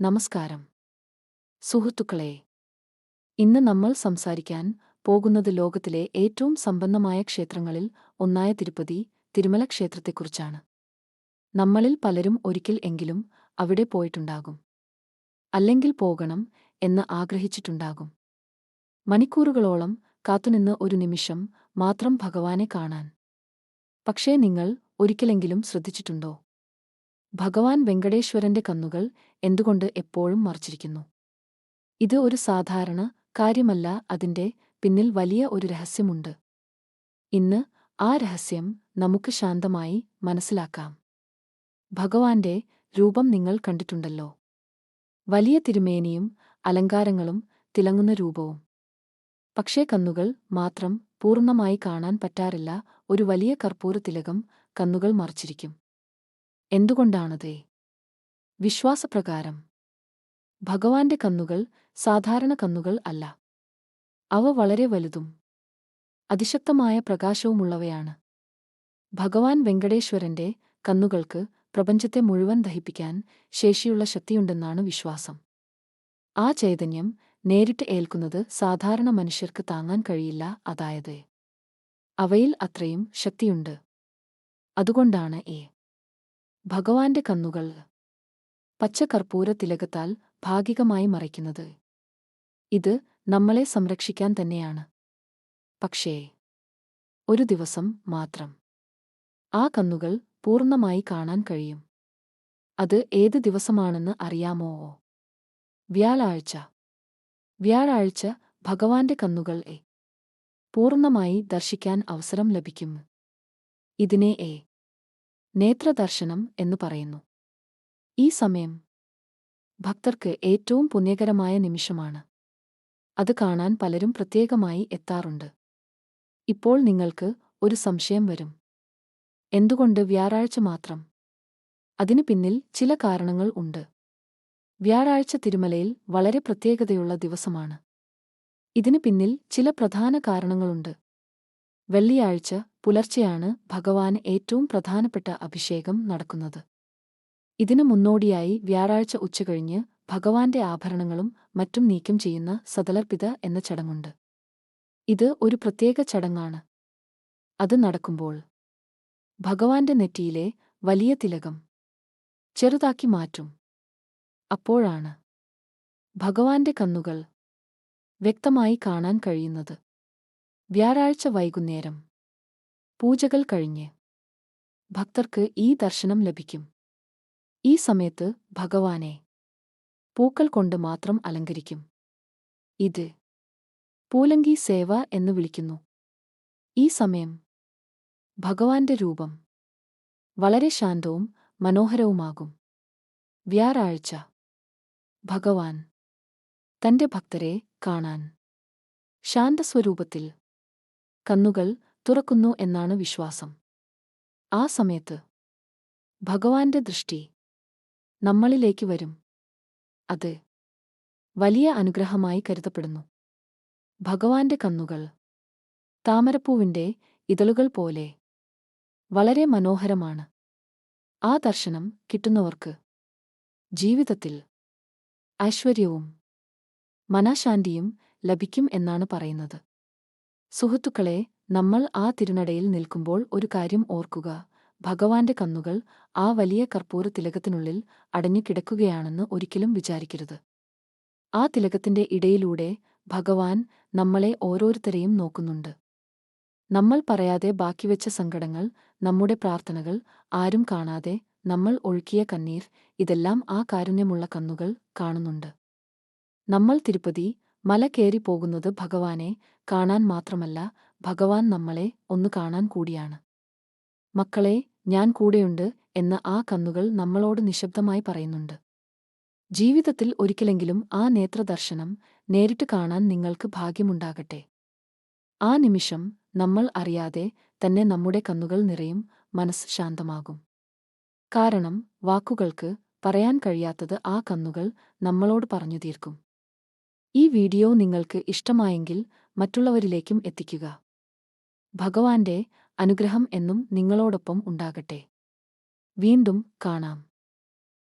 നമസ്കാരം സുഹൃത്തുക്കളെ, ഇന്ന് നമ്മൾ സംസാരിക്കാൻ പോകുന്നത് ലോകത്തിലെ ഏറ്റവും സമ്പന്നമായ ക്ഷേത്രങ്ങളിൽ ഒന്നായ തിരുമല ക്ഷേത്രത്തെക്കുറിച്ചാണ്. നമ്മളിൽ പലരും ഒരിക്കൽ എങ്കിലും അവിടെ പോയിട്ടുണ്ടാകും, അല്ലെങ്കിൽ പോകണം എന്ന് ആഗ്രഹിച്ചിട്ടുണ്ടാകും. മണിക്കൂറുകളോളം കാത്തുനിന്ന് ഒരു നിമിഷം മാത്രം ഭഗവാനെ കാണാൻ. പക്ഷേ നിങ്ങൾ ഒരിക്കലെങ്കിലും ശ്രദ്ധിച്ചിട്ടുണ്ടോ? ഭഗവാൻ വെങ്കടേശ്വരന്റെ കണ്ണുകൾ എന്തുകൊണ്ട് എപ്പോഴും മറച്ചിരിക്കുന്നു? ഇത് ഒരു സാധാരണ കാര്യമല്ല, അതിന്റെ പിന്നിൽ വലിയ ഒരു രഹസ്യമുണ്ട്. ഇന്ന് ആ രഹസ്യം നമുക്ക് ശാന്തമായി മനസ്സിലാക്കാം. ഭഗവാന്റെ രൂപം നിങ്ങൾ കണ്ടിട്ടുണ്ടല്ലോ. വലിയ തിരുമേനിയും അലങ്കാരങ്ങളും തിളങ്ങുന്ന രൂപവും. പക്ഷേ കണ്ണുകൾ മാത്രം പൂർണ്ണമായി കാണാൻ പറ്റാറില്ല. ഒരു വലിയ കർപ്പൂരത്തിലകം കണ്ണുകൾ മറച്ചിരിക്കും. എന്തുകൊണ്ടാണത്? വിശ്വാസപ്രകാരം ഭഗവാന്റെ കണ്ണുകൾ സാധാരണ കണ്ണുകൾ അല്ല. അവ വളരെ വലുതും അതിശക്തമായ പ്രകാശവുമുള്ളവയാണ്. ഭഗവാൻ വെങ്കടേശ്വരന്റെ കണ്ണുകൾക്ക് പ്രപഞ്ചത്തെ മുഴുവൻ ദഹിപ്പിക്കാൻ ശേഷിയുള്ള ശക്തിയുണ്ടെന്നാണ് വിശ്വാസം. ആ ചൈതന്യം നേരിട്ട് ഏൽക്കുന്നത് സാധാരണ മനുഷ്യർക്ക് താങ്ങാൻ കഴിയില്ല. അതായത് അവയിൽ അത്രയും ശക്തിയുണ്ട്. അതുകൊണ്ടാണ് ഭഗവാന്റെ കണ്ണുകൾ പച്ച കർപ്പൂര തിലകത്താൽ ഭാഗികമായി മറയ്ക്കുന്നത്. ഇത് നമ്മളെ സംരക്ഷിക്കാൻ തന്നെയാണ്. പക്ഷേ ഒരു ദിവസം മാത്രം ആ കണ്ണുകൾ പൂർണ്ണമായി കാണാൻ കഴിയും. അത് ഏത് ദിവസമാണെന്ന് അറിയാമോ? വ്യാഴാഴ്ച. വ്യാഴാഴ്ച ഭഗവാന്റെ കണ്ണുകൾ പൂർണ്ണമായി ദർശിക്കാൻ അവസരം ലഭിക്കും. ഇതിനെ നേത്രദർശനം എന്ന് പറയുന്നു. ഈ സമയം ഭക്തർക്ക് ഏറ്റവും പുണ്യകരമായ നിമിഷമാണ്. അത് കാണാൻ പലരും പ്രത്യേകമായി എത്താറുണ്ട്. ഇപ്പോൾ നിങ്ങൾക്ക് ഒരു സംശയം വരും, എന്തുകൊണ്ട് വ്യാഴാഴ്ച മാത്രം? അതിനു പിന്നിൽ ചില കാരണങ്ങൾ ഉണ്ട്. വ്യാഴാഴ്ച തിരുമലയിൽ വളരെ പ്രത്യേകതയുള്ള ദിവസമാണ്. ഇതിനു പിന്നിൽ ചില പ്രധാന കാരണങ്ങളുണ്ട്. വെള്ളിയാഴ്ച പുലർച്ചെയാണ് ഭഗവാന് ഏറ്റവും പ്രധാനപ്പെട്ട അഭിഷേകം നടക്കുന്നത്. ഇതിനു മുന്നോടിയായി വ്യാഴാഴ്ച ഉച്ചകഴിഞ്ഞ് ഭഗവാന്റെ ആഭരണങ്ങളും മറ്റും നീക്കം ചെയ്യുന്ന സതലർപ്പിത എന്ന ചടങ്ങുണ്ട്. ഇത് ഒരു പ്രത്യേക ചടങ്ങാണ്. അത് നടക്കുമ്പോൾ ഭഗവാന്റെ നെറ്റിയിലെ വലിയ തിലകം ചെറുതാക്കി മാറ്റും. അപ്പോഴാണ് ഭഗവാന്റെ കണ്ണുകൾ വ്യക്തമായി കാണാൻ കഴിയുന്നത്. വ്യാഴാഴ്ച വൈകുന്നേരം പൂജകൾ കഴിഞ്ഞ് ഭക്തർക്ക് ഈ ദർശനം ലഭിക്കും. ഈ സമയത്ത് ഭഗവാനെ പൂക്കൾ കൊണ്ട് മാത്രം അലങ്കരിക്കും. ഇത് പൂലങ്കി സേവ എന്ന് വിളിക്കുന്നു. ഈ സമയം ഭഗവാന്റെ രൂപം വളരെ ശാന്തവും മനോഹരവുമാകും. വ്യാഴാഴ്ച ഭഗവാൻ തന്റെ ഭക്തരെ കാണാൻ ശാന്തസ്വരൂപത്തിൽ കണ്ണുകൾ തുറക്കുന്നു എന്നാണ് വിശ്വാസം. ആ സമയത്ത് ഭഗവാന്റെ ദൃഷ്ടി നമ്മളിലേക്ക് വരും. അത് വലിയ അനുഗ്രഹമായി കരുതപ്പെടുന്നു. ഭഗവാന്റെ കണ്ണുകൾ താമരപ്പൂവിന്റെ ഇതളുകൾ പോലെ വളരെ മനോഹരമാണ്. ആ ദർശനം കിട്ടുന്നവർക്ക് ജീവിതത്തിൽ ഐശ്വര്യവും മനഃശാന്തിയും ലഭിക്കും എന്നാണ് പറയുന്നത്. സുഹൃത്തുക്കളെ, നമ്മൾ ആ തിരുനടയിൽ നിൽക്കുമ്പോൾ ഒരു കാര്യം ഓർക്കുക. ഭഗവാന്റെ കണ്ണുകൾ ആ വലിയ കർപ്പൂര തിലകത്തിനുള്ളിൽ അടഞ്ഞു കിടക്കുകയാണെന്ന് ഒരിക്കലും വിചാരിക്കരുത്. ആ തിലകത്തിന്റെ ഇടയിലൂടെ ഭഗവാൻ നമ്മളെ ഓരോരുത്തരെയും നോക്കുന്നുണ്ട്. നമ്മൾ പറയാതെ ബാക്കിവെച്ച സങ്കടങ്ങൾ, നമ്മുടെ പ്രാർത്ഥനകൾ, ആരും കാണാതെ നമ്മൾ ഒഴുക്കിയ കണ്ണീർ, ഇതെല്ലാം ആ കാരുണ്യമുള്ള കണ്ണുകൾ കാണുന്നുണ്ട്. നമ്മൾ തിരുപ്പതി മല കയറി പോകുന്നത് ഭഗവാനെ കാണാൻ മാത്രമല്ല, ഭഗവാൻ നമ്മളെ ഒന്ന് കാണാൻ കൂടിയാണ്. മക്കളെ, ഞാൻ കൂടെയുണ്ട് എന്ന് ആ കണ്ണുകൾ നമ്മളോട് നിശബ്ദമായി പറയുന്നുണ്ട്. ജീവിതത്തിൽ ഒരിക്കലെങ്കിലും ആ നേത്രദർശനം നേരിട്ട് കാണാൻ നിങ്ങൾക്ക് ഭാഗ്യമുണ്ടാകട്ടെ. ആ നിമിഷം നമ്മൾ അറിയാതെ തന്നെ നമ്മുടെ കണ്ണുകൾ നിറയും, മനസ്സ് ശാന്തമാകും. കാരണം വാക്കുകൾക്ക് പറയാൻ കഴിയാത്തത് ആ കണ്ണുകൾ നമ്മളോട് പറഞ്ഞു തീർക്കും. ഈ വീഡിയോ നിങ്ങൾക്ക് ഇഷ്ടമായെങ്കിൽ മറ്റുള്ളവരിലേക്കും എത്തിക്കുക. ഭഗവാന്റെ അനുഗ്രഹം എന്നും നിങ്ങളോടൊപ്പം ഉണ്ടാകട്ടെ. വീണ്ടും കാണാം.